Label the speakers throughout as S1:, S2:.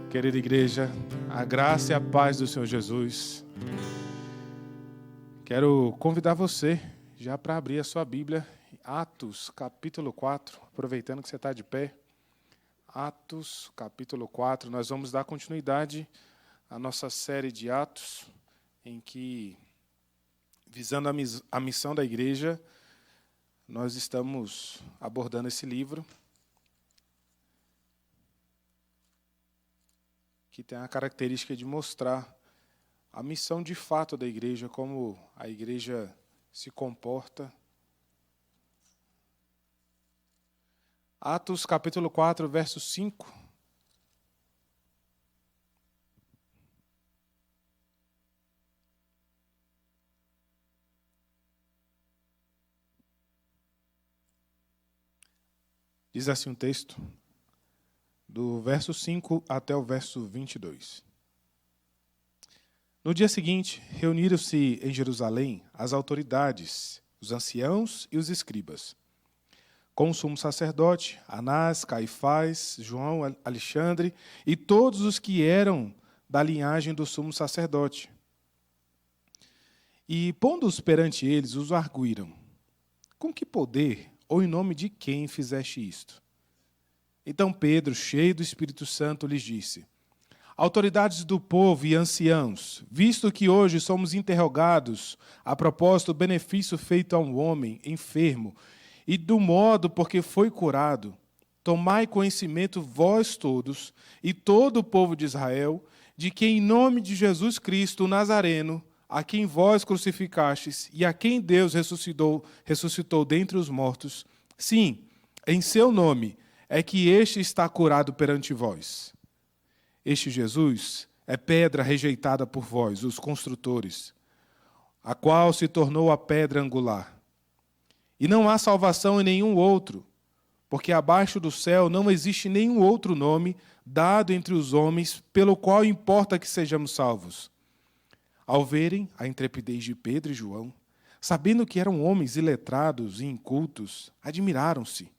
S1: Querida igreja, a graça e a paz do Senhor Jesus. Quero convidar você já para abrir a sua Bíblia, Atos, capítulo 4, aproveitando que você está de pé. Atos, capítulo 4, nós vamos dar continuidade à nossa série de Atos, em que, visando a missão da igreja, nós estamos abordando esse livro, que tem a característica de mostrar a missão de fato da igreja, como a igreja se comporta. Atos capítulo 4, verso 5. Diz assim um texto, do verso 5 até o verso 22. No dia seguinte, reuniram-se em Jerusalém as autoridades, os anciãos e os escribas, com o sumo sacerdote, Anás, Caifás, João, Alexandre e todos os que eram da linhagem do sumo sacerdote. E, pondo-os perante eles, os arguíram: com que poder ou em nome de quem fizeste isto? Então Pedro, cheio do Espírito Santo, lhes disse: autoridades do povo e anciãos, visto que hoje somos interrogados a propósito do benefício feito a um homem enfermo e do modo por que foi curado, tomai conhecimento vós todos e todo o povo de Israel, de que em nome de Jesus Cristo, o Nazareno, a quem vós crucificastes e a quem Deus ressuscitou dentre os mortos, sim, em seu nome, é que este está curado perante vós. Este Jesus é pedra rejeitada por vós, os construtores, a qual se tornou a pedra angular. E não há salvação em nenhum outro, porque abaixo do céu não existe nenhum outro nome dado entre os homens pelo qual importa que sejamos salvos. Ao verem a intrepidez de Pedro e João, sabendo que eram homens iletrados e incultos, admiraram-se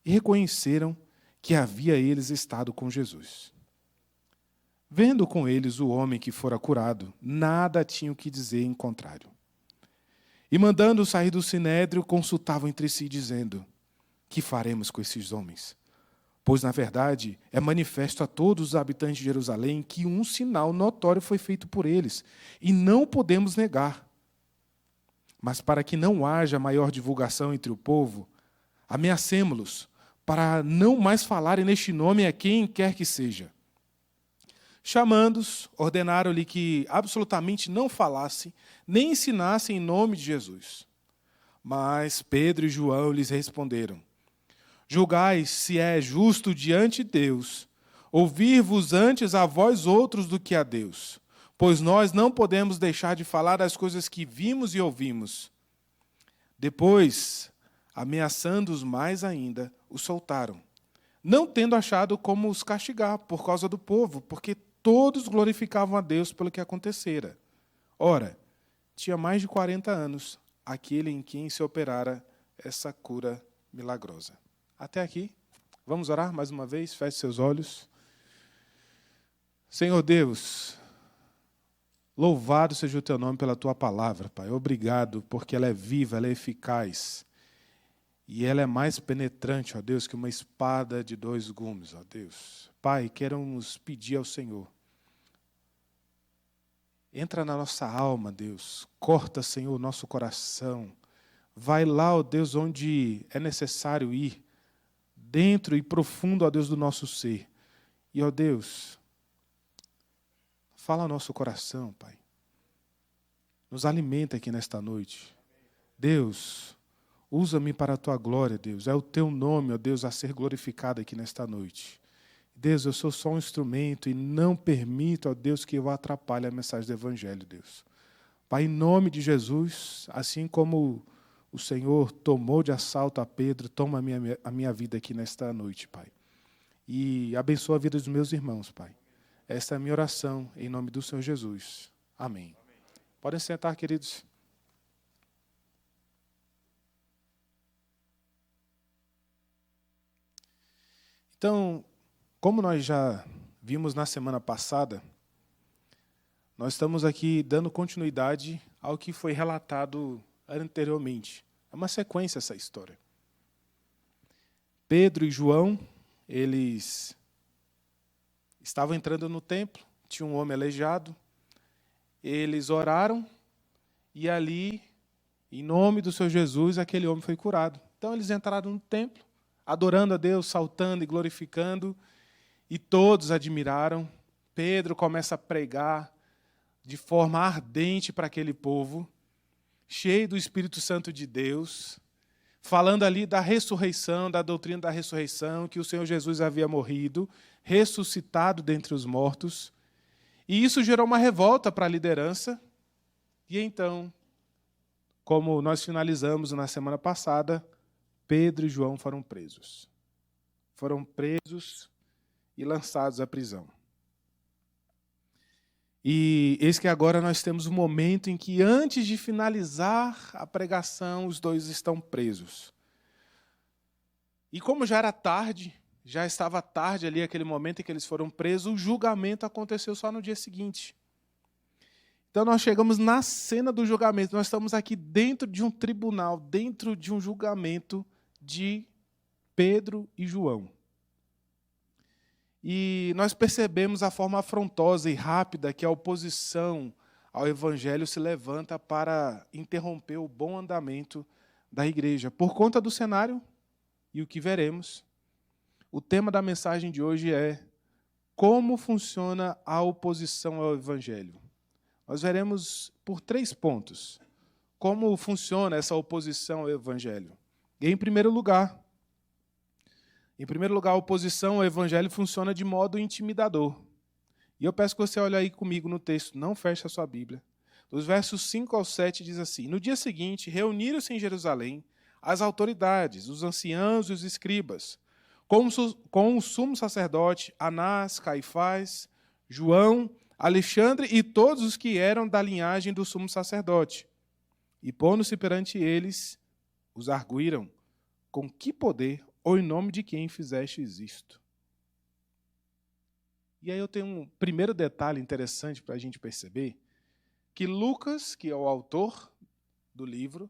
S1: e reconheceram que havia eles estado com Jesus. Vendo com eles o homem que fora curado, nada tinham que dizer em contrário. E mandando sair do sinédrio, consultavam entre si, dizendo: que faremos com esses homens? Pois, na verdade, é manifesto a todos os habitantes de Jerusalém que um sinal notório foi feito por eles, e não podemos negar. Mas para que não haja maior divulgação entre o povo, ameacemo-los, para não mais falarem neste nome a quem quer que seja. Chamando-os, ordenaram-lhe que absolutamente não falassem, nem ensinassem em nome de Jesus. Mas Pedro e João lhes responderam: julgai se é justo diante de Deus, ouvir-vos antes a vós outros do que a Deus, pois nós não podemos deixar de falar das coisas que vimos e ouvimos. Depois, ameaçando-os mais ainda, os soltaram, não tendo achado como os castigar por causa do povo, porque todos glorificavam a Deus pelo que acontecera. Ora, tinha mais de 40 anos aquele em quem se operara essa cura milagrosa. Até aqui. Vamos orar mais uma vez? Feche seus olhos. Senhor Deus, louvado seja o teu nome pela tua palavra, Pai. Obrigado, porque ela é viva, ela é eficaz. E ela é mais penetrante, ó Deus, que uma espada de 2 gumes, ó Deus. Pai, queremos pedir ao Senhor: entra na nossa alma, Deus. Corta, Senhor, o nosso coração. Vai lá, ó Deus, onde é necessário ir. Dentro e profundo, ó Deus, do nosso ser. E, ó Deus, fala ao nosso coração, Pai. Nos alimenta aqui nesta noite. Deus, usa-me para a tua glória, Deus. É o teu nome, ó Deus, a ser glorificado aqui nesta noite. Deus, eu sou só um instrumento e não permito, ó Deus, que eu atrapalhe a mensagem do Evangelho, Deus. Pai, em nome de Jesus, assim como o Senhor tomou de assalto a Pedro, toma a minha vida aqui nesta noite, Pai. E abençoa a vida dos meus irmãos, Pai. Esta é a minha oração, em nome do Senhor Jesus. Amém. Podem sentar, queridos. Então, como nós já vimos na semana passada, nós estamos aqui dando continuidade ao que foi relatado anteriormente. É uma sequência essa história. Pedro e João, eles estavam entrando no templo, tinha um homem aleijado, eles oraram e ali, em nome do Senhor Jesus, aquele homem foi curado. Então eles entraram no templo, adorando a Deus, saltando e glorificando, e todos admiraram. Pedro começa a pregar de forma ardente para aquele povo, cheio do Espírito Santo de Deus, falando ali da ressurreição, da doutrina da ressurreição, que o Senhor Jesus havia morrido, ressuscitado dentre os mortos. E isso gerou uma revolta para a liderança. E então, como nós finalizamos na semana passada, Pedro e João foram presos. Foram presos e lançados à prisão. E eis que agora nós temos um momento em que, antes de finalizar a pregação, os dois estão presos. E como já era tarde, já estava tarde ali, aquele momento em que eles foram presos, o julgamento aconteceu só no dia seguinte. Então nós chegamos na cena do julgamento, nós estamos aqui dentro de um tribunal, dentro de um julgamento de Pedro e João. E nós percebemos a forma afrontosa e rápida que a oposição ao Evangelho se levanta para interromper o bom andamento da igreja. Por conta do cenário e o que veremos, o tema da mensagem de hoje é como funciona a oposição ao Evangelho. Nós veremos por 3 pontos como funciona essa oposição ao Evangelho. E, em primeiro lugar, a oposição ao Evangelho funciona de modo intimidador. E eu peço que você olhe aí comigo no texto, não feche a sua Bíblia. Dos versos 5 ao 7 diz assim: No dia seguinte, reuniram-se em Jerusalém as autoridades, os anciãos e os escribas, com o sumo sacerdote Anás, Caifás, João, Alexandre e todos os que eram da linhagem do sumo sacerdote. E pondo-se perante eles, os arguíram: Com que poder ou em nome de quem fizestes isto? E aí eu tenho um primeiro detalhe interessante para a gente perceber, que Lucas, que é o autor do livro,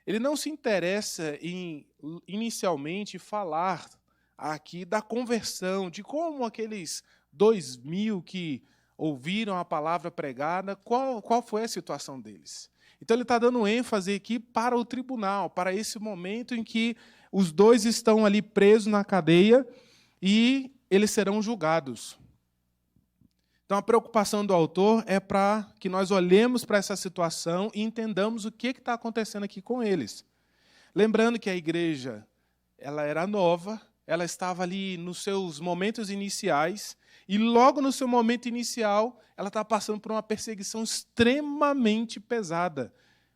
S1: ele não se interessa em, inicialmente, falar aqui da conversão, de como aqueles 2.000 que ouviram a palavra pregada, qual foi a situação deles. Então ele está dando ênfase aqui para o tribunal, para esse momento em que os dois estão ali presos na cadeia e eles serão julgados. Então a preocupação do autor é para que nós olhemos para essa situação e entendamos o que está acontecendo aqui com eles. Lembrando que a igreja ela era nova, ela estava ali nos seus momentos iniciais, e logo no seu momento inicial, ela está passando por uma perseguição extremamente pesada,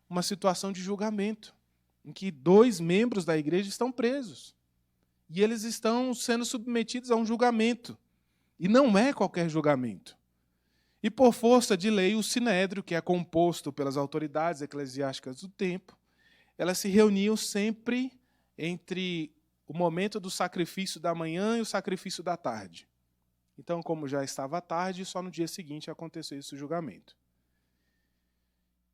S1: uma situação de julgamento, em que 2 membros da igreja estão presos. E eles estão sendo submetidos a um julgamento. E não é qualquer julgamento. E por força de lei, o Sinédrio, que é composto pelas autoridades eclesiásticas do tempo, elas se reuniam sempre entre o momento do sacrifício da manhã e o sacrifício da tarde. Então, como já estava tarde, só no dia seguinte aconteceu esse julgamento.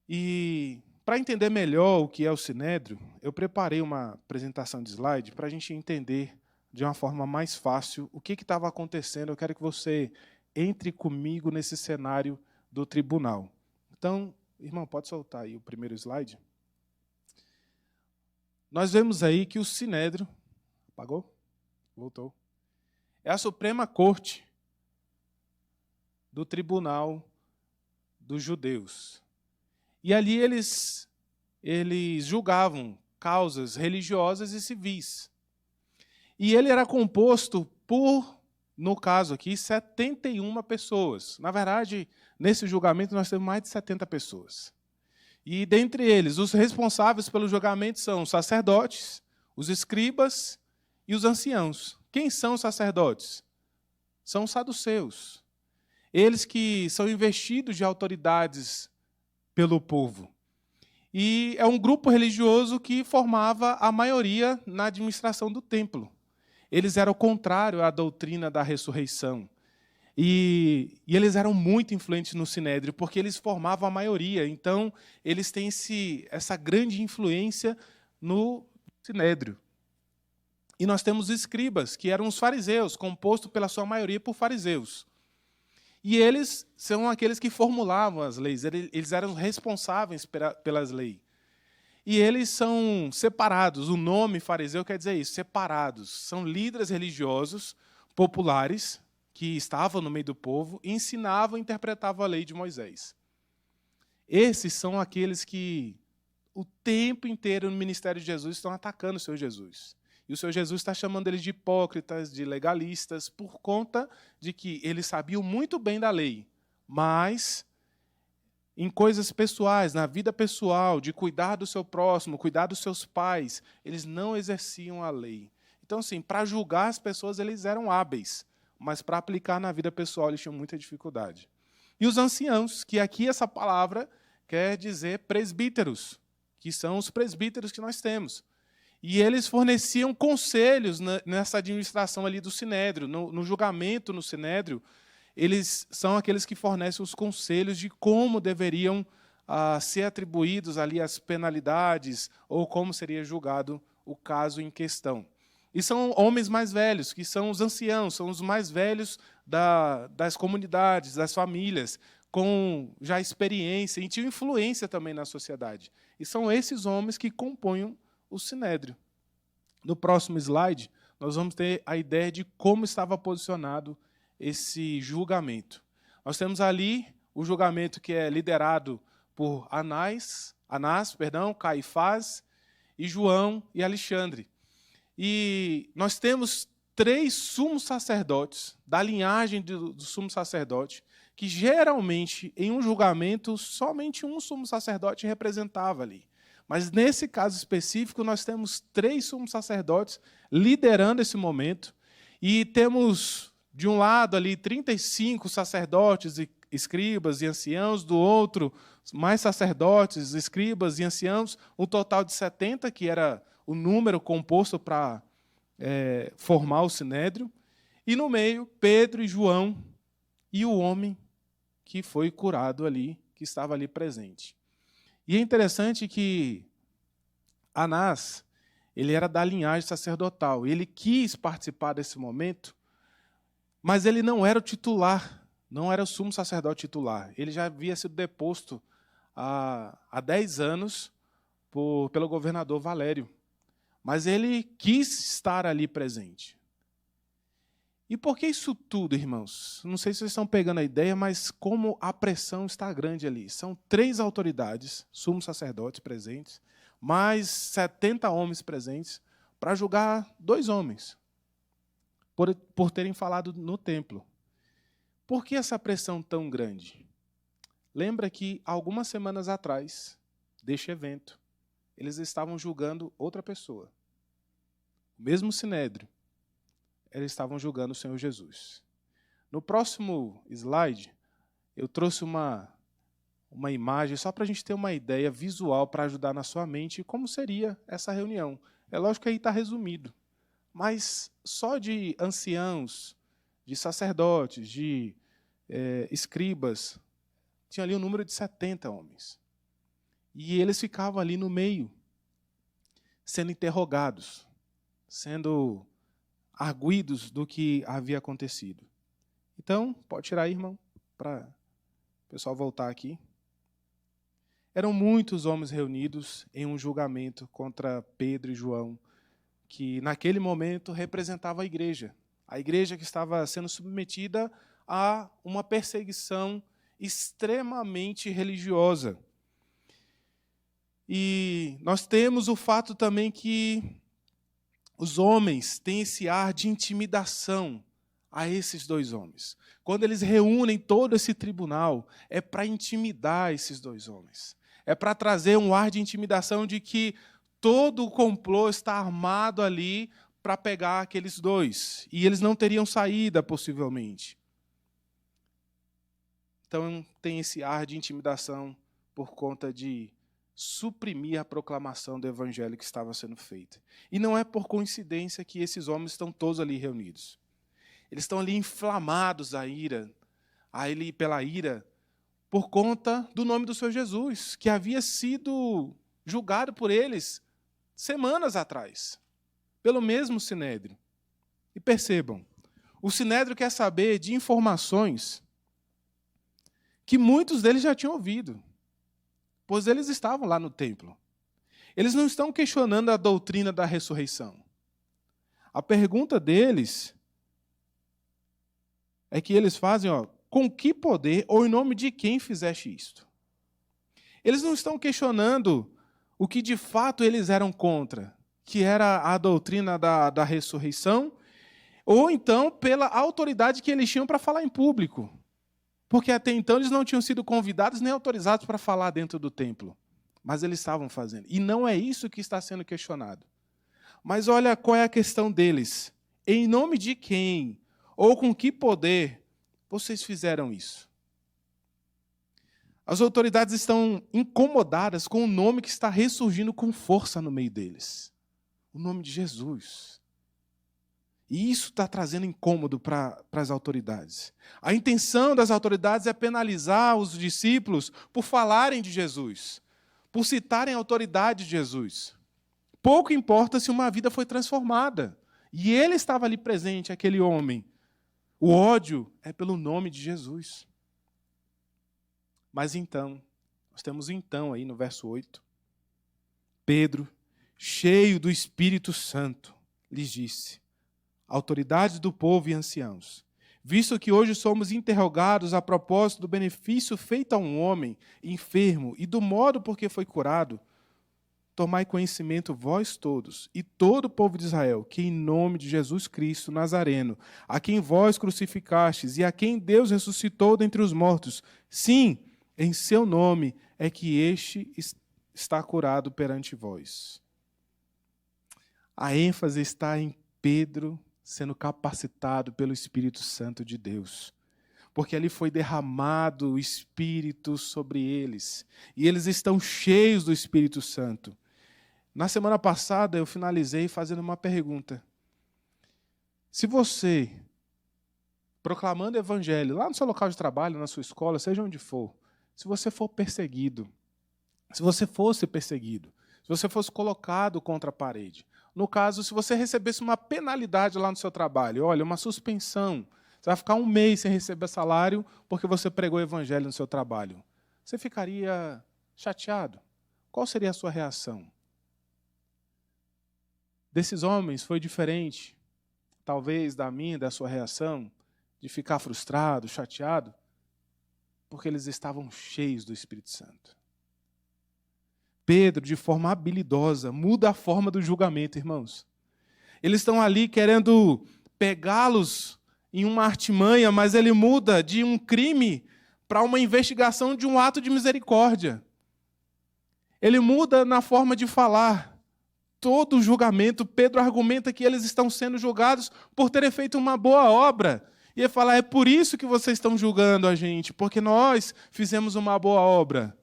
S1: E, para entender melhor o que é o Sinédrio, eu preparei uma apresentação de slide para a gente entender de uma forma mais fácil o que estava acontecendo. Eu quero que você entre comigo nesse cenário do tribunal. Então, irmão, pode soltar aí o primeiro slide. Nós vemos aí que o Sinédrio... Apagou? Voltou. É a Suprema Corte do Tribunal dos Judeus. E ali eles julgavam causas religiosas e civis. E ele era composto por, no caso aqui, 71 pessoas. Na verdade, nesse julgamento nós temos mais de 70 pessoas. E dentre eles, os responsáveis pelo julgamento são os sacerdotes, os escribas e os anciãos. Quem são os sacerdotes? São os saduceus. Eles que são investidos de autoridades pelo povo. E é um grupo religioso que formava a maioria na administração do templo. Eles eram contrários à doutrina da ressurreição. E eles eram muito influentes no Sinédrio, porque eles formavam a maioria. Então, eles têm essa grande influência no Sinédrio. E nós temos escribas, que eram os fariseus, composto pela sua maioria por fariseus. E eles são aqueles que formulavam as leis, eles eram responsáveis pelas leis. E eles são separados, o nome fariseu quer dizer isso, separados. São líderes religiosos, populares, que estavam no meio do povo, e ensinavam e interpretavam a lei de Moisés. Esses são aqueles que, o tempo inteiro no ministério de Jesus, estão atacando o Senhor Jesus. E o Senhor Jesus está chamando eles de hipócritas, de legalistas, por conta de que eles sabiam muito bem da lei, mas em coisas pessoais, na vida pessoal, de cuidar do seu próximo, cuidar dos seus pais, eles não exerciam a lei. Então, assim, para julgar as pessoas, eles eram hábeis, mas para aplicar na vida pessoal, eles tinham muita dificuldade. E os anciãos, que aqui essa palavra quer dizer presbíteros, que são os presbíteros que nós temos. E eles forneciam conselhos nessa administração ali do Sinédrio, no julgamento no Sinédrio. Eles são aqueles que fornecem os conselhos de como deveriam ser atribuídos ali as penalidades ou como seria julgado o caso em questão. E são homens mais velhos, que são os anciãos, são os mais velhos das comunidades, das famílias, com já experiência e tinham influência também na sociedade. E são esses homens que compõem o Sinédrio. No próximo slide, nós vamos ter a ideia de como estava posicionado esse julgamento. Nós temos ali o julgamento que é liderado por Anás, Caifás, e João e Alexandre. E nós temos 3 sumos sacerdotes, da linhagem do sumo sacerdote, que geralmente, em um julgamento, somente um sumo sacerdote representava ali. Mas, nesse caso específico, nós temos 3 sumos sacerdotes liderando esse momento, e temos, de um lado, ali 35 sacerdotes, escribas e anciãos, do outro, mais sacerdotes, escribas e anciãos, um total de 70, que era o número composto para formar o Sinédrio, e no meio, Pedro e João, e o homem que foi curado ali, que estava ali presente. E é interessante que Anás, ele era da linhagem sacerdotal, ele quis participar desse momento, mas ele não era o titular, não era o sumo sacerdote titular. Ele já havia sido deposto há 10 anos pelo governador Valério. Mas ele quis estar ali presente. E por que isso tudo, irmãos? Não sei se vocês estão pegando a ideia, mas como a pressão está grande ali. São 3 autoridades, sumos sacerdotes presentes, mais 70 homens presentes, para julgar 2 homens, por terem falado no templo. Por que essa pressão tão grande? Lembra que, algumas semanas atrás, deste evento, eles estavam julgando outra pessoa. O mesmo Sinédrio, eles estavam julgando o Senhor Jesus. No próximo slide, eu trouxe uma imagem só para a gente ter uma ideia visual para ajudar na sua mente como seria essa reunião. É lógico que aí está resumido, mas só de anciãos, de sacerdotes, de escribas, tinha ali um número de 70 homens. E eles ficavam ali no meio, sendo interrogados, sendo arguidos do que havia acontecido. Então, pode tirar aí, irmão, para o pessoal voltar aqui. Eram muitos homens reunidos em um julgamento contra Pedro e João, que naquele momento representava a igreja que estava sendo submetida a uma perseguição extremamente religiosa. E nós temos o fato também que os homens têm esse ar de intimidação a esses 2 homens. Quando eles reúnem todo esse tribunal, é para intimidar esses 2 homens. É para trazer um ar de intimidação de que todo o complô está armado ali para pegar aqueles 2. E eles não teriam saída, possivelmente. Então, tem esse ar de intimidação por conta de suprimir a proclamação do evangelho que estava sendo feita. E não é por coincidência que esses homens estão todos ali reunidos. Eles estão ali inflamados pela ira, por conta do nome do Senhor Jesus, que havia sido julgado por eles semanas atrás, pelo mesmo Sinédrio. E percebam, o Sinédrio quer saber de informações que muitos deles já tinham ouvido, pois eles estavam lá no templo. Eles não estão questionando a doutrina da ressurreição. A pergunta deles é que eles fazem, com que poder ou em nome de quem fizeste isto? Eles não estão questionando o que de fato eles eram contra, que era a doutrina da ressurreição, ou então pela autoridade que eles tinham para falar em público. Porque até então eles não tinham sido convidados nem autorizados para falar dentro do templo. Mas eles estavam fazendo. E não é isso que está sendo questionado. Mas olha qual é a questão deles. Em nome de quem ou com que poder vocês fizeram isso? As autoridades estão incomodadas com o nome que está ressurgindo com força no meio deles. O nome de Jesus. E isso está trazendo incômodo para as autoridades. A intenção das autoridades é penalizar os discípulos por falarem de Jesus, por citarem a autoridade de Jesus. Pouco importa se uma vida foi transformada. E ele estava ali presente, aquele homem. O ódio é pelo nome de Jesus. Mas então, nós temos então aí no verso 8, Pedro, cheio do Espírito Santo, lhes disse: autoridades do povo e anciãos, visto que hoje somos interrogados a propósito do benefício feito a um homem enfermo e do modo por que foi curado, tomai conhecimento vós todos e todo o povo de Israel, que em nome de Jesus Cristo Nazareno, a quem vós crucificastes e a quem Deus ressuscitou dentre os mortos, sim, em seu nome é que este está curado perante vós. A ênfase está em Pedro sendo capacitado pelo Espírito Santo de Deus. Porque ali foi derramado o Espírito sobre eles. E eles estão cheios do Espírito Santo. Na semana passada eu finalizei fazendo uma pergunta. Se você, proclamando o Evangelho, lá no seu local de trabalho, na sua escola, seja onde for, se você for perseguido, se você fosse perseguido, se você fosse colocado contra a parede, no caso, se você recebesse uma penalidade lá no seu trabalho, olha, uma suspensão, você vai ficar 1 mês sem receber salário porque você pregou o Evangelho no seu trabalho. Você ficaria chateado? Qual seria a sua reação? Desses homens foi diferente, talvez da minha, da sua reação, de ficar frustrado, chateado, porque eles estavam cheios do Espírito Santo. Pedro, de forma habilidosa, muda a forma do julgamento, irmãos. Eles estão ali querendo pegá-los em uma artimanha, mas ele muda de um crime para uma investigação de um ato de misericórdia. Ele muda na forma de falar. Todo o julgamento, Pedro argumenta que eles estão sendo julgados por terem feito uma boa obra. E ele fala, é por isso que vocês estão julgando a gente, porque nós fizemos uma boa obra.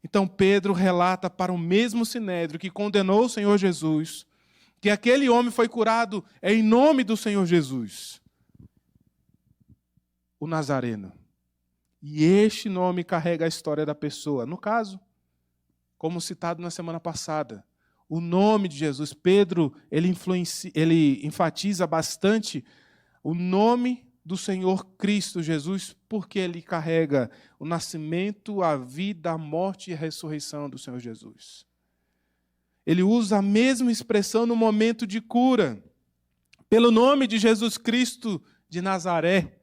S1: Então Pedro relata para o mesmo Sinédrio que condenou o Senhor Jesus, que aquele homem foi curado em nome do Senhor Jesus, o Nazareno. E este nome carrega a história da pessoa. No caso, como citado na semana passada, o nome de Jesus, Pedro, ele enfatiza bastante o nome do Senhor Cristo Jesus, porque ele carrega o nascimento, a vida, a morte e a ressurreição do Senhor Jesus. Ele usa a mesma expressão no momento de cura, pelo nome de Jesus Cristo de Nazaré,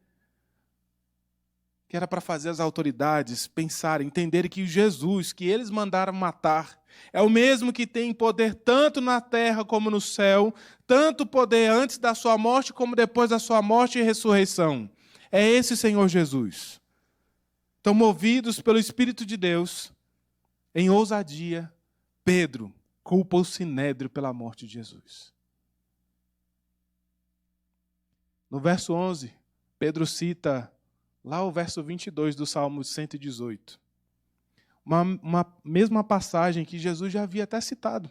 S1: que era para fazer as autoridades pensarem, entenderem que Jesus, que eles mandaram matar, é o mesmo que tem poder tanto na terra como no céu, tanto poder antes da sua morte como depois da sua morte e ressurreição. É esse Senhor Jesus. Então, movidos pelo Espírito de Deus, em ousadia, Pedro culpa o Sinédrio pela morte de Jesus. No verso 11, Pedro cita lá o verso 22 do Salmo 118. Uma mesma passagem que Jesus já havia até citado.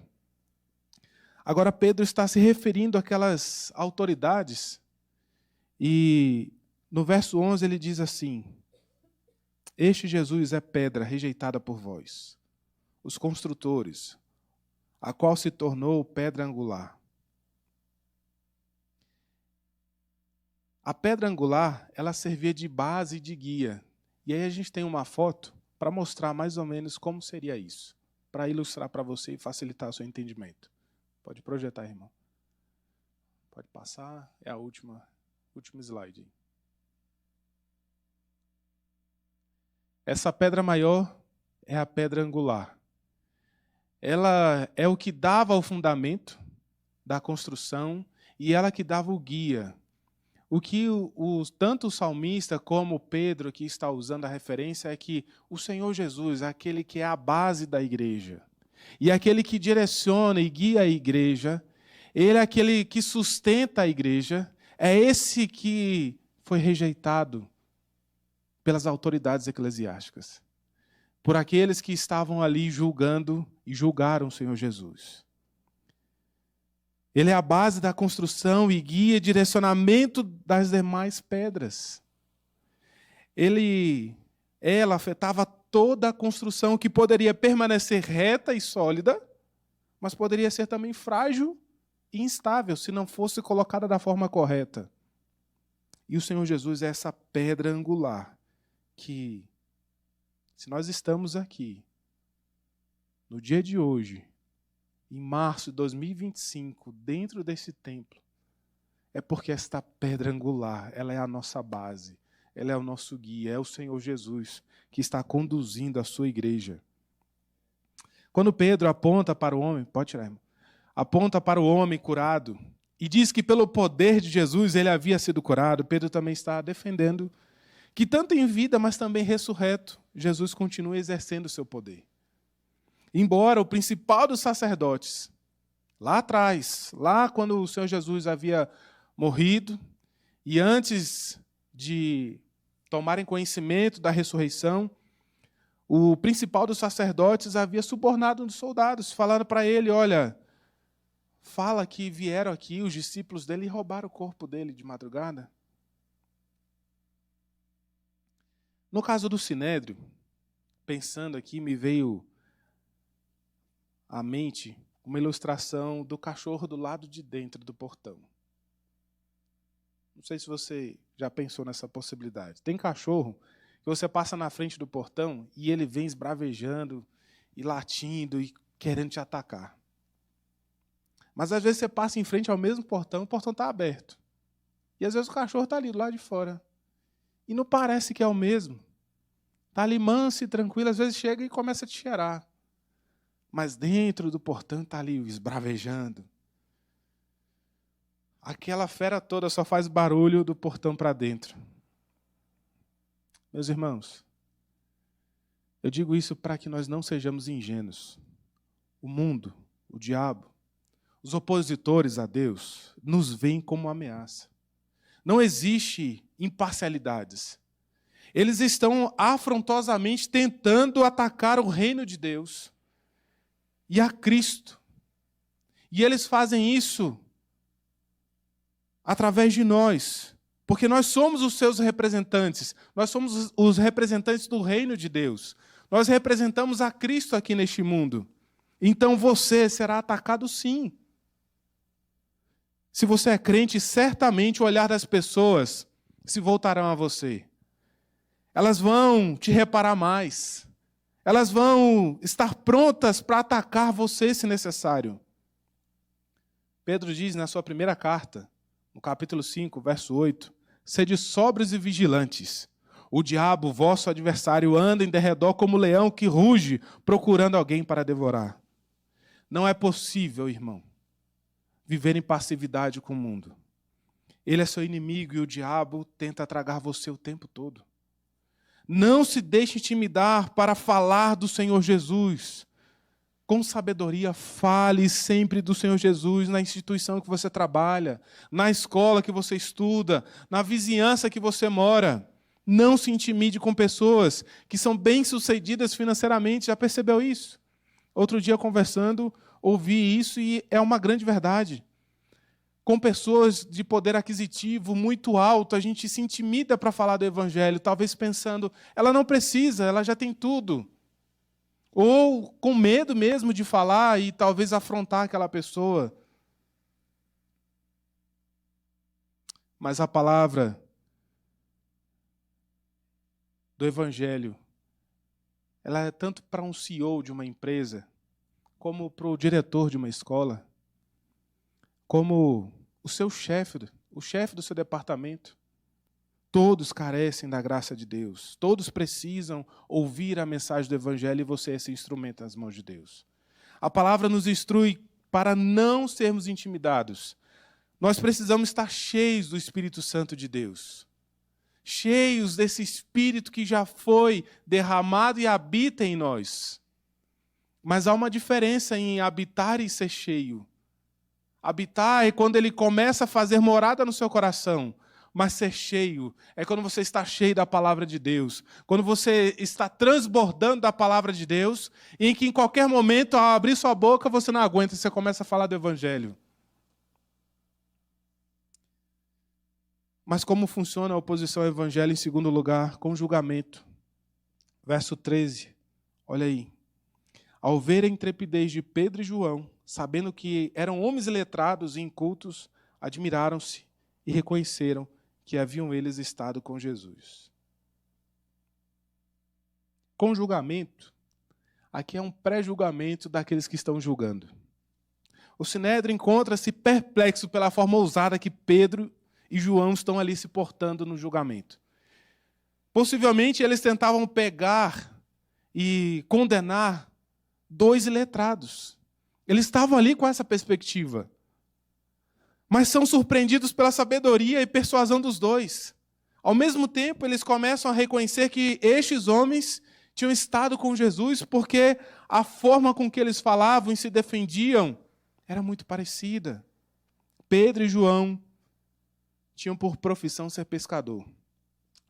S1: Agora Pedro está se referindo àquelas autoridades E no verso 11 ele diz assim: este Jesus é pedra rejeitada por vós, os construtores, a qual se tornou pedra angular. A pedra angular, ela servia de base e de guia. E aí a gente tem uma foto para mostrar mais ou menos como seria isso, para ilustrar para você e facilitar o seu entendimento. Pode projetar, irmão. Pode passar, é a último slide. Essa pedra maior é a pedra angular. Ela é o que dava o fundamento da construção e ela que dava o guia. O que tanto o salmista como Pedro, que está usando a referência, é que o Senhor Jesus é aquele que é a base da igreja. E aquele que direciona e guia a igreja, ele é aquele que sustenta a igreja, é esse que foi rejeitado pelas autoridades eclesiásticas, por aqueles que estavam ali julgando e julgaram o Senhor Jesus. Ele é a base da construção e guia e direcionamento das demais pedras. Ela afetava toda a construção que poderia permanecer reta e sólida, mas poderia ser também frágil e instável se não fosse colocada da forma correta. E o Senhor Jesus é essa pedra angular que, se nós estamos aqui, no dia de hoje, em março de 2025, dentro desse templo, é porque esta pedra angular, ela é a nossa base, ela é o nosso guia, é o Senhor Jesus que está conduzindo a sua igreja. Quando Pedro aponta para o homem, pode tirar, irmão, aponta para o homem curado e diz que pelo poder de Jesus ele havia sido curado, Pedro também está defendendo que tanto em vida, mas também ressurreto, Jesus continua exercendo o seu poder. Embora o principal dos sacerdotes, lá atrás, lá quando o Senhor Jesus havia morrido, e antes de tomarem conhecimento da ressurreição, o principal dos sacerdotes havia subornado os soldados, falando para ele, olha, fala que vieram aqui os discípulos dele e roubaram o corpo dele de madrugada. No caso do Sinédrio, pensando aqui, me veio à mente uma ilustração do cachorro do lado de dentro do portão. Não sei se você já pensou nessa possibilidade. Tem cachorro que você passa na frente do portão e ele vem esbravejando e latindo e querendo te atacar. Mas às vezes você passa em frente ao mesmo portão, o portão está aberto. E às vezes o cachorro está ali do lado de fora. E não parece que é o mesmo. Está ali manso e tranquilo, às vezes chega e começa a te cheirar. Mas dentro do portão está ali esbravejando. Aquela fera toda só faz barulho do portão para dentro. Meus irmãos, eu digo isso para que nós não sejamos ingênuos. O mundo, o diabo, os opositores a Deus, nos veem como uma ameaça. Não existe imparcialidades. Eles estão afrontosamente tentando atacar o reino de Deus e a Cristo. E eles fazem isso através de nós, porque nós somos os seus representantes, nós somos os representantes do reino de Deus. Nós representamos a Cristo aqui neste mundo. Então você será atacado sim. Se você é crente, certamente o olhar das pessoas se voltarão a você. Elas vão te reparar mais. Elas vão estar prontas para atacar você se necessário. Pedro diz na sua primeira carta, no capítulo 5, verso 8, sede sóbrios e vigilantes. O diabo, vosso adversário, anda em derredor como leão que ruge, procurando alguém para devorar. Não é possível, irmão, viver em passividade com o mundo. Ele é seu inimigo e o diabo tenta tragar você o tempo todo. Não se deixe intimidar para falar do Senhor Jesus. Com sabedoria, fale sempre do Senhor Jesus na instituição que você trabalha, na escola que você estuda, na vizinhança que você mora. Não se intimide com pessoas que são bem-sucedidas financeiramente. Já percebeu isso? Outro dia, conversando, ouvi isso e é uma grande verdade. com pessoas de poder aquisitivo muito alto, a gente se intimida para falar do Evangelho, talvez pensando, ela não precisa, ela já tem tudo. Ou com medo mesmo de falar e talvez afrontar aquela pessoa. Mas a palavra do Evangelho, ela é tanto para um CEO de uma empresa, como para o diretor de uma escola, como o chefe do seu departamento. Todos carecem da graça de Deus. Todos precisam ouvir a mensagem do Evangelho e você é esse instrumento nas mãos de Deus. A palavra nos instrui para não sermos intimidados. Nós precisamos estar cheios do Espírito Santo de Deus. Cheios desse Espírito que já foi derramado e habita em nós. Mas há uma diferença em habitar e ser cheio. Habitar é quando ele começa a fazer morada no seu coração. Mas ser cheio é quando você está cheio da palavra de Deus. Quando você está transbordando da palavra de Deus, em que em qualquer momento, ao abrir sua boca, você não aguenta, você começa a falar do Evangelho. Mas como funciona a oposição ao Evangelho, em segundo lugar? Com julgamento. Verso 13, olha aí. Ao ver a intrepidez de Pedro e João, sabendo que eram homens letrados e incultos, admiraram-se e reconheceram que haviam eles estado com Jesus. Com julgamento, aqui é um pré-julgamento daqueles que estão julgando. O Sinédrio encontra-se perplexo pela forma ousada que Pedro e João estão ali se portando no julgamento. Possivelmente eles tentavam pegar e condenar dois iletrados. Eles estavam ali com essa perspectiva. Mas são surpreendidos pela sabedoria e persuasão dos dois. Ao mesmo tempo, eles começam a reconhecer que estes homens tinham estado com Jesus porque a forma com que eles falavam e se defendiam era muito parecida. Pedro e João tinham por profissão ser pescador.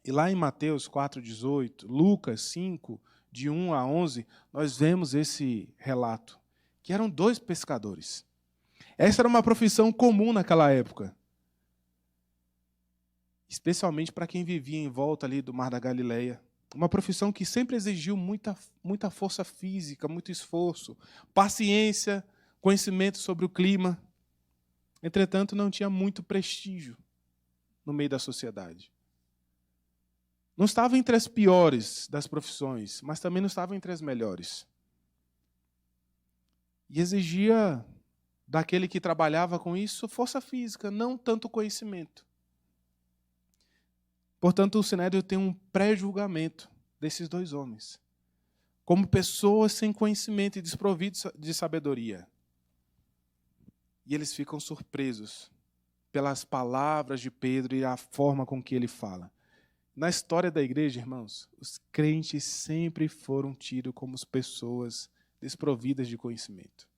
S1: E lá em Mateus 4,18, Lucas 5, de 1 a 11, nós vemos esse relato, que eram dois pescadores. Essa era uma profissão comum naquela época. Especialmente para quem vivia em volta ali do Mar da Galileia. Uma profissão que sempre exigiu muita força física, muito esforço, paciência, conhecimento sobre o clima. Entretanto, não tinha muito prestígio no meio da sociedade. Não estava entre as piores das profissões, mas também não estava entre as melhores. E exigia daquele que trabalhava com isso força física, não tanto conhecimento. Portanto, o Sinédrio tem um pré-julgamento desses dois homens, como pessoas sem conhecimento e desprovidos de sabedoria. E eles ficam surpresos pelas palavras de Pedro e a forma com que ele fala. Na história da igreja, irmãos, os crentes sempre foram tidos como pessoas desprovidas de conhecimento.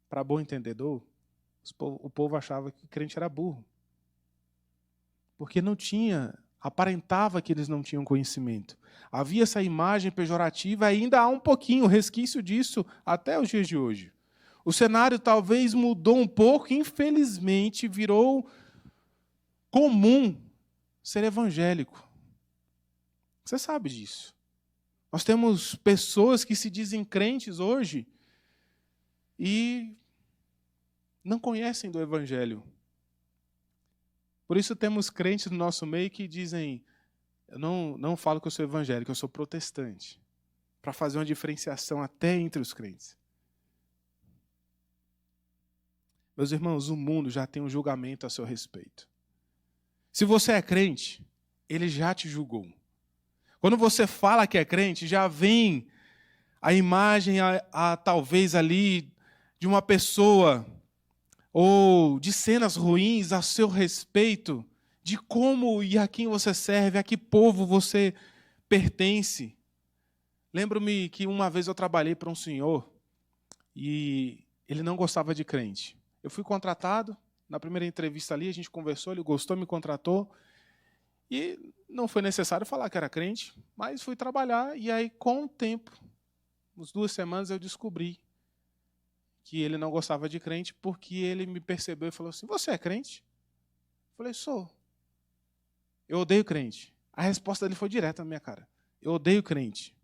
S1: Para bom entendedor, o povo achava que o crente era burro. Porque aparentava que eles não tinham conhecimento. Havia essa imagem pejorativa, e ainda há um pouquinho, resquício disso até os dias de hoje. O cenário talvez mudou um pouco, infelizmente virou comum ser evangélico. Você sabe disso. Nós temos pessoas que se dizem crentes hoje e não conhecem do Evangelho. Por isso temos crentes no nosso meio que dizem, eu não falo que eu sou evangélico, eu sou protestante. Para fazer uma diferenciação até entre os crentes. Meus irmãos, o mundo já tem um julgamento a seu respeito. Se você é crente, ele já te julgou. Quando você fala que é crente, já vem a imagem, talvez ali, de uma pessoa, ou de cenas ruins a seu respeito, de como e a quem você serve, a que povo você pertence. Lembro-me que uma vez eu trabalhei para um senhor e ele não gostava de crente. Eu fui contratado, na primeira entrevista ali a gente conversou, ele gostou, me contratou e não foi necessário falar que era crente, mas fui trabalhar e aí com o tempo, uns 2 semanas eu descobri que ele não gostava de crente porque ele me percebeu e falou assim: você é crente? Eu falei: sou. Eu odeio crente. A resposta dele foi direta na minha cara: eu odeio crente.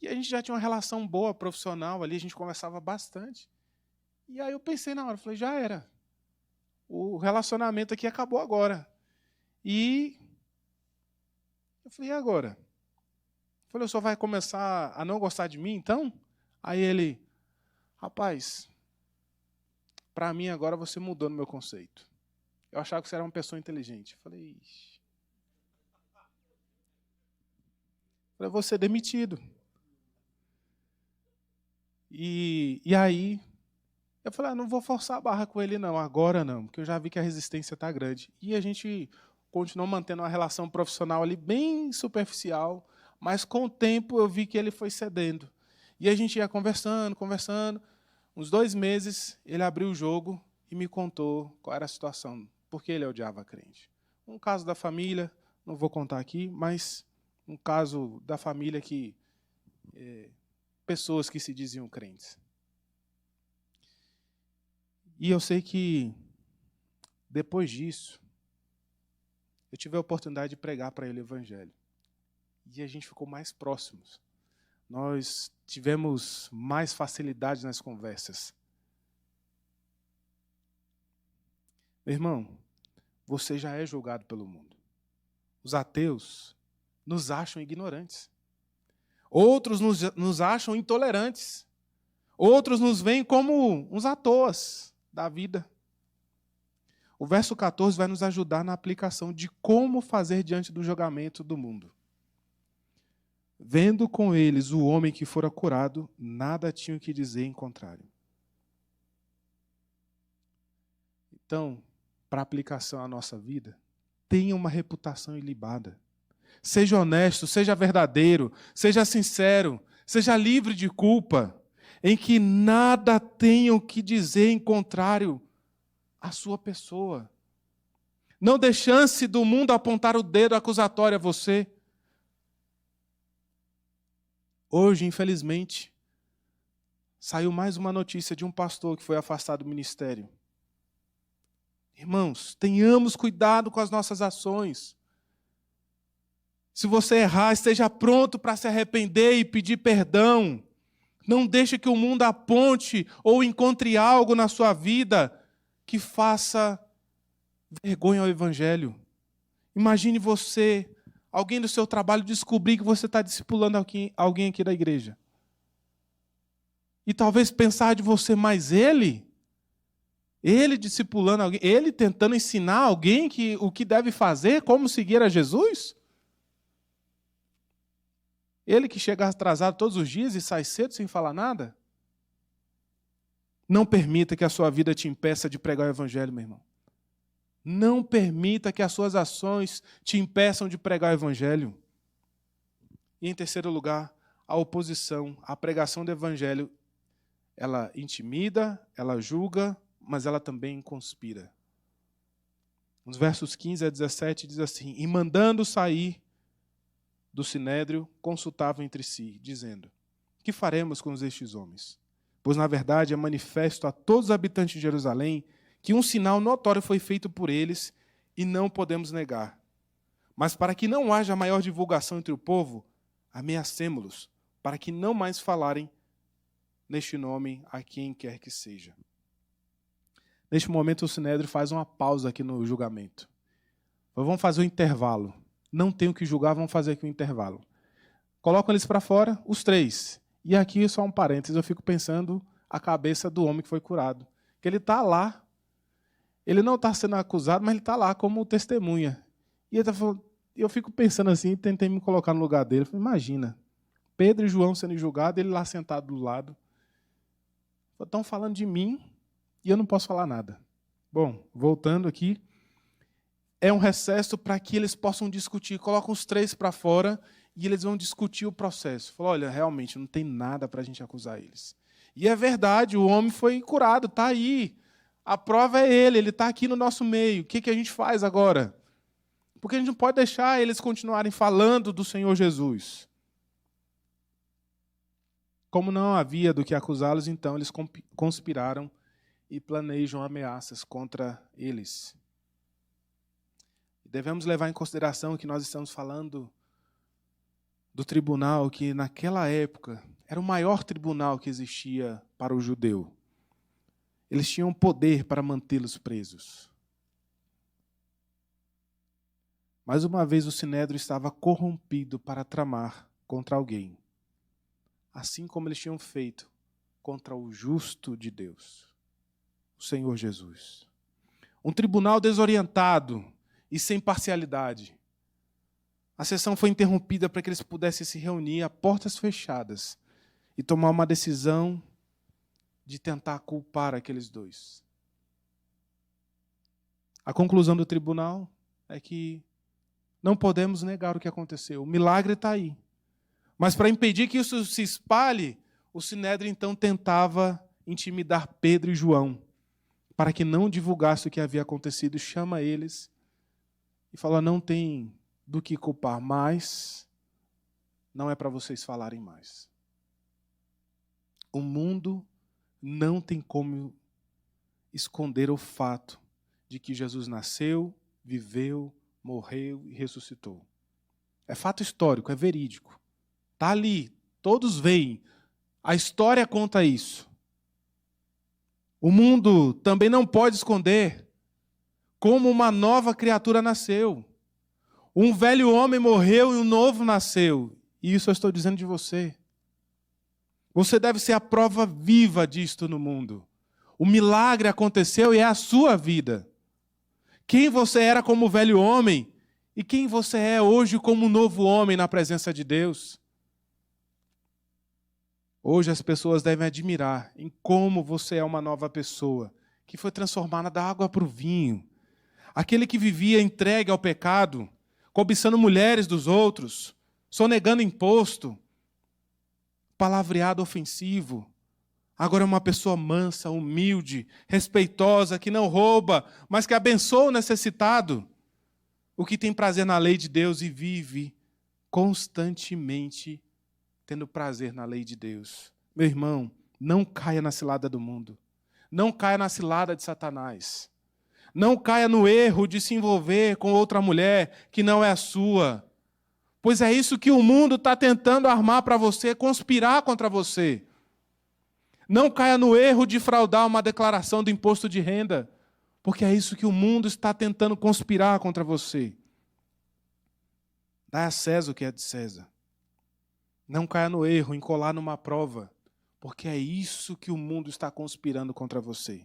S1: E a gente já tinha uma relação boa, profissional ali, a gente conversava bastante. E aí eu pensei na hora, falei: já era. O relacionamento aqui acabou agora. E eu falei: e agora? Eu falei: o senhor vai começar a não gostar de mim, então? Aí ele: rapaz, para mim agora você mudou no meu conceito. Eu achava que você era uma pessoa inteligente. Eu falei: ixi. Eu falei: vou ser demitido. E aí, eu falei: não vou forçar a barra com ele não, agora não, porque eu já vi que a resistência está grande. E a gente continuou mantendo uma relação profissional ali bem superficial, mas com o tempo eu vi que ele foi cedendo. E a gente ia conversando. Uns 2 meses, ele abriu o jogo e me contou qual era a situação, porque ele odiava crente. Um caso da família, não vou contar aqui, mas um caso da família que pessoas que se diziam crentes. E eu sei que, depois disso, eu tive a oportunidade de pregar para ele o Evangelho. E a gente ficou mais próximos. Nós tivemos mais facilidade nas conversas. Meu irmão, você já é julgado pelo mundo. Os ateus nos acham ignorantes. Outros nos acham intolerantes. Outros nos veem como uns à toa da vida. O verso 14 vai nos ajudar na aplicação de como fazer diante do julgamento do mundo. Vendo com eles o homem que fora curado, nada tinham que dizer em contrário. Então, para aplicação à nossa vida, tenha uma reputação ilibada. Seja honesto, seja verdadeiro, seja sincero, seja livre de culpa, em que nada tenham que dizer em contrário à sua pessoa. Não dê chance do mundo apontar o dedo acusatório a você. Hoje, infelizmente, saiu mais uma notícia de um pastor que foi afastado do ministério. Irmãos, tenhamos cuidado com as nossas ações. Se você errar, esteja pronto para se arrepender e pedir perdão. Não deixe que o mundo aponte ou encontre algo na sua vida que faça vergonha ao Evangelho. Imagine você, alguém do seu trabalho, descobrir que você está discipulando alguém aqui da igreja. E talvez pensar de você, mas ele discipulando alguém, ele tentando ensinar alguém o que deve fazer, como seguir a Jesus? Ele que chega atrasado todos os dias e sai cedo sem falar nada? Não permita que a sua vida te impeça de pregar o Evangelho, meu irmão. Não permita que as suas ações te impeçam de pregar o Evangelho. E em terceiro lugar, a oposição, a pregação do Evangelho, ela intimida, ela julga, mas ela também conspira. Nos versos 15 a 17 diz assim: e mandando sair do sinédrio, consultavam entre si, dizendo: que faremos com estes homens? Pois, na verdade, é manifesto a todos os habitantes de Jerusalém que um sinal notório foi feito por eles e não podemos negar. Mas para que não haja maior divulgação entre o povo, ameacemo-los, para que não mais falarem neste nome a quem quer que seja. Neste momento, o sinédrio faz uma pausa aqui no julgamento. Vamos fazer um intervalo. Não tem o que julgar, vamos fazer aqui um intervalo. Colocam eles para fora, os 3. E aqui, só um parênteses, eu fico pensando a cabeça do homem que foi curado. Que ele está lá, ele não está sendo acusado, mas ele está lá como testemunha. E ele tá falando, eu fico pensando assim, tentei me colocar no lugar dele. Falei, imagina, Pedro e João sendo julgados, ele lá sentado do lado. Estão falando de mim e eu não posso falar nada. Bom, voltando aqui. É um recesso para que eles possam discutir. Colocam os 3 para fora e eles vão discutir o processo. Falam, olha, realmente não tem nada para a gente acusar eles. E é verdade, o homem foi curado, está aí. A prova é ele está aqui no nosso meio. O que a gente faz agora? Porque a gente não pode deixar eles continuarem falando do Senhor Jesus. Como não havia do que acusá-los, então eles conspiraram e planejam ameaças contra eles. Devemos levar em consideração que nós estamos falando do tribunal que naquela época era o maior tribunal que existia para o judeu. Eles tinham poder para mantê-los presos. Mais uma vez o Sinédrio estava corrompido para tramar contra alguém, assim como eles tinham feito contra o justo de Deus, o Senhor Jesus. Um tribunal desorientado e sem parcialidade. A sessão foi interrompida para que eles pudessem se reunir a portas fechadas e tomar uma decisão de tentar culpar aqueles dois. A conclusão do tribunal é que não podemos negar o que aconteceu. O milagre está aí. Mas para impedir que isso se espalhe, o Sinédrio então tentava intimidar Pedro e João, para que não divulgasse o que havia acontecido. Chama eles e fala, não tem do que culpar mais, não é para vocês falarem mais. O mundo não tem como esconder o fato de que Jesus nasceu, viveu, morreu e ressuscitou. É fato histórico, é verídico. Está ali, todos veem. A história conta isso. O mundo também não pode esconder como uma nova criatura nasceu. Um velho homem morreu e um novo nasceu. E isso eu estou dizendo de você. Você deve ser a prova viva disto no mundo. O milagre aconteceu e é a sua vida. Quem você era como velho homem e quem você é hoje como novo homem na presença de Deus. Hoje as pessoas devem admirar em como você é uma nova pessoa, que foi transformada da água para o vinho. Aquele que vivia entregue ao pecado, cobiçando mulheres dos outros, sonegando imposto, palavreado ofensivo. Agora é uma pessoa mansa, humilde, respeitosa, que não rouba, mas que abençoa o necessitado. O que tem prazer na lei de Deus e vive constantemente tendo prazer na lei de Deus. Meu irmão, não caia na cilada do mundo. Não caia na cilada de Satanás. Não caia no erro de se envolver com outra mulher que não é a sua. Pois é isso que o mundo está tentando armar para você, conspirar contra você. Não caia no erro de fraudar uma declaração do imposto de renda, porque é isso que o mundo está tentando conspirar contra você. Dá a César o que é de César. Não caia no erro em colar numa prova, porque é isso que o mundo está conspirando contra você.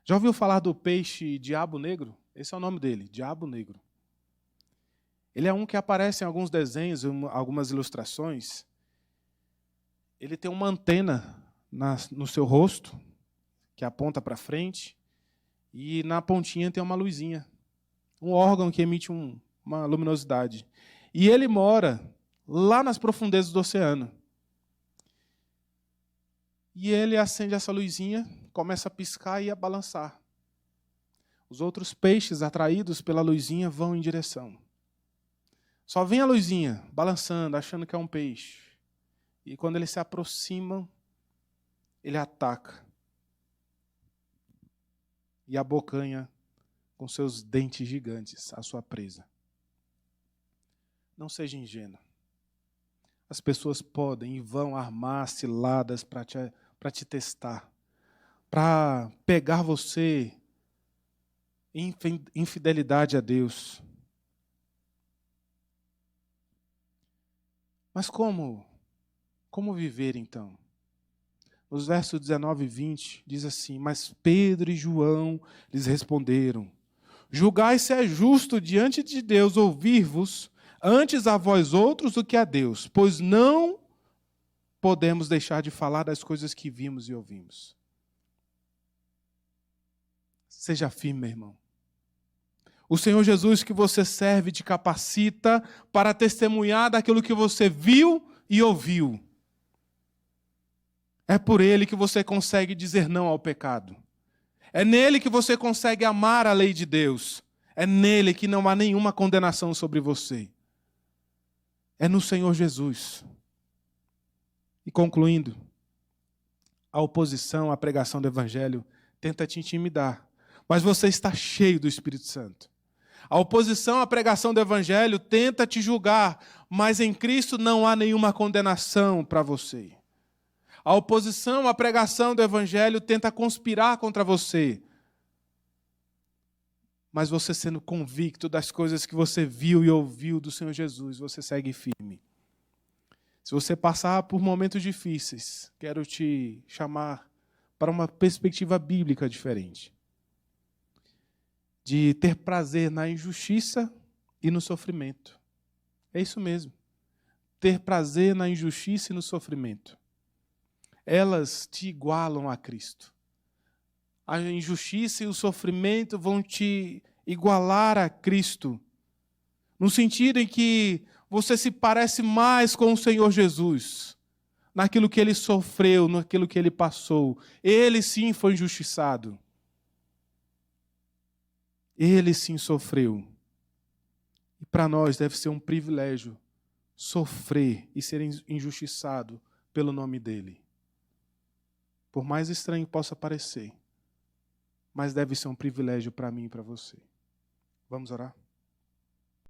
S1: Já ouviu falar do peixe diabo negro? Esse é o nome dele, diabo negro. Ele é um que aparece em alguns desenhos, algumas ilustrações. Ele tem uma antena no seu rosto, que aponta para frente, e na pontinha tem uma luzinha, um órgão que emite uma luminosidade. E ele mora lá nas profundezas do oceano. E ele acende essa luzinha, começa a piscar e a balançar. Os outros peixes, atraídos pela luzinha, vão em direção. Só vem a luzinha, balançando, achando que é um peixe. E quando eles se aproximam, ele ataca. E abocanha com seus dentes gigantes a sua presa. Não seja ingênuo. As pessoas podem e vão armar ciladas para te testar, para pegar você em infidelidade a Deus. Mas como viver então? Nos versos 19 e 20 diz assim, mas Pedro e João lhes responderam, julgai se é justo diante de Deus ouvir-vos antes a vós outros do que a Deus, pois não podemos deixar de falar das coisas que vimos e ouvimos. Seja firme, meu irmão. O Senhor Jesus que você serve te capacita para testemunhar daquilo que você viu e ouviu. É por Ele que você consegue dizer não ao pecado. É nele que você consegue amar a lei de Deus. É nele que não há nenhuma condenação sobre você. É no Senhor Jesus. E concluindo, a oposição à pregação do Evangelho tenta te intimidar, mas você está cheio do Espírito Santo. A oposição à pregação do Evangelho tenta te julgar, mas em Cristo não há nenhuma condenação para você. A oposição à pregação do Evangelho tenta conspirar contra você, mas você sendo convicto das coisas que você viu e ouviu do Senhor Jesus, você segue firme. Se você passar por momentos difíceis, quero te chamar para uma perspectiva bíblica diferente. De ter prazer na injustiça e no sofrimento. É isso mesmo. Ter prazer na injustiça e no sofrimento. Elas te igualam a Cristo. A injustiça e o sofrimento vão te igualar a Cristo, no sentido em que você se parece mais com o Senhor Jesus, naquilo que Ele sofreu, naquilo que Ele passou. Ele sim foi injustiçado. Ele sim sofreu. E para nós deve ser um privilégio sofrer e ser injustiçado pelo nome dEle. Por mais estranho que possa parecer, mas deve ser um privilégio para mim e para você. Vamos orar?